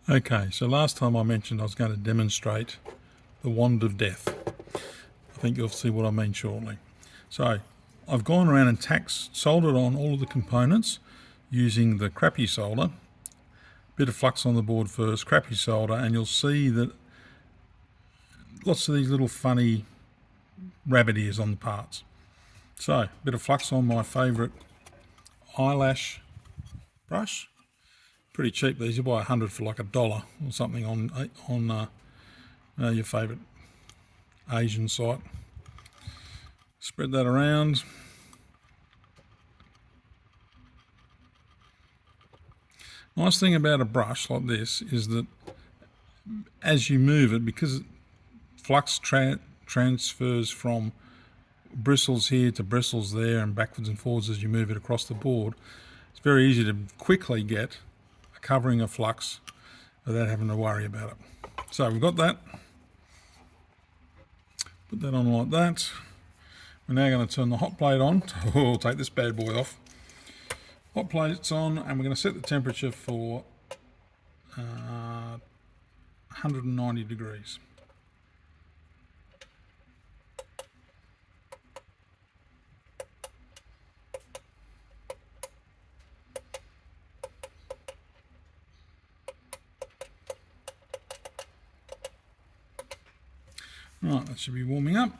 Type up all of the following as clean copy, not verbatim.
Okay, so last time I mentioned I was going to demonstrate the wand of death. I think you'll see what I mean shortly. So I've gone around and soldered on all of the components using the crappy solder. Bit of flux on the board first, crappy solder, and you'll see that lots of these little funny rabbit ears on the parts. So, bit of flux on my favourite eyelash brush. Pretty cheap these. You buy 100 for like $1 or something on your favourite Asian site. Spread that around. Nice thing about a brush like this is that as you move it, because flux transfers from bristles here to bristles there and backwards and forwards as you move it across the board, it's very easy to quickly get a covering of flux without having to worry about it. So we've got that. Put that on like that. We're now going to turn the hot plate on. We'll take this bad boy off. Hot plate's on, and we're going to set the temperature for 190 degrees. Right, that should be warming up.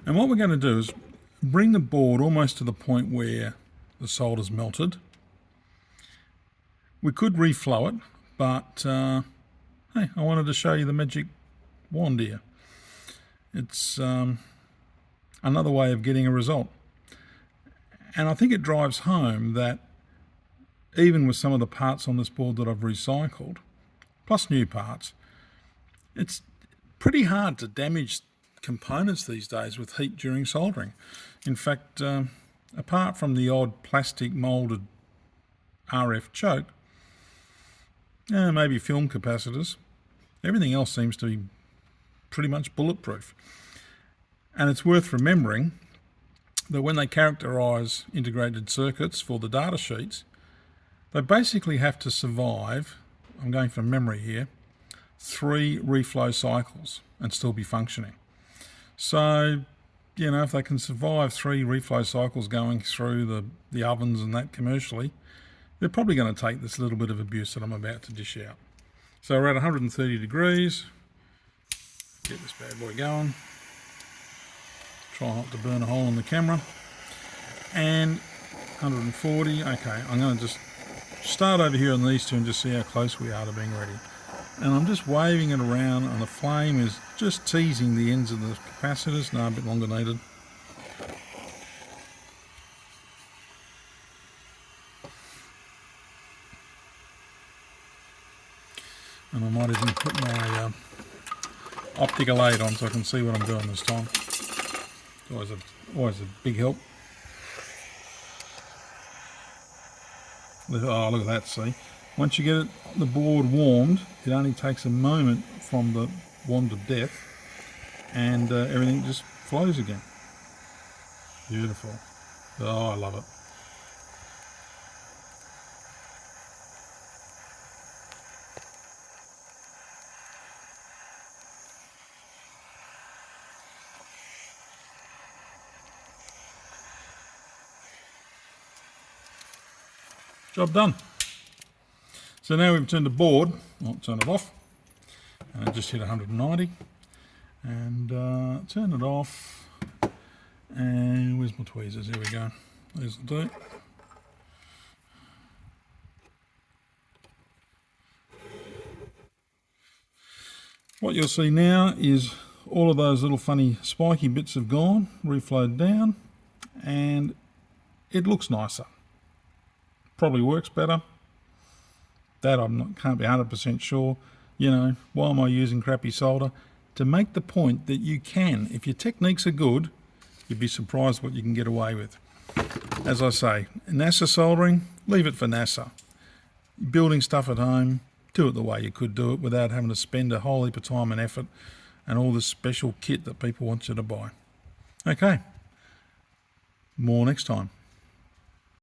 And what we're going to do is bring the board almost to the point where the solder's melted. We could reflow it, but hey, I wanted to show you the magic wand here. It's another way of getting a result. And I think it drives home that even with some of the parts on this board that I've recycled, plus new parts, it's pretty hard to damage components these days with heat during soldering. In fact, apart from the odd plastic moulded RF choke, maybe film capacitors, everything else seems to be pretty much bulletproof. And it's worth remembering that when they characterize integrated circuits for the data sheets, they basically have to survive, I'm going from memory here, 3 reflow cycles and still be functioning. So, if they can survive 3 reflow cycles going through the ovens and that commercially, they're probably going to take this little bit of abuse that I'm about to dish out. So we're at 130 degrees. Get this bad boy going. Try not to burn a hole in the camera. And 140. Okay, I'm going to just start over here on these two and just see how close we are to being ready. And I'm just waving it around, and the flame is just teasing the ends of the capacitors. No, a bit longer needed. And I might even put my optical aid on so I can see what I'm doing this time. It's always a big help. Oh, look at that, see? Once you get the board warmed, it only takes a moment from the wand of death, and everything just flows again. Beautiful. Oh, I love it. Job done. So now we've turned the board, I'll turn it off, and it just hit 190, and turn it off, and where's my tweezers? Here we go. There's the two. What you'll see now is all of those little funny spiky bits have gone, reflowed down, and it looks nicer. Probably works better. That can't be 100% sure. Why am I using crappy solder? To make the point that you can, if your techniques are good, you'd be surprised what you can get away with. As I say, NASA soldering, leave it for NASA. Building stuff at home, do it the way you could do it without having to spend a whole heap of time and effort and all this special kit that people want you to buy. Okay, more next time.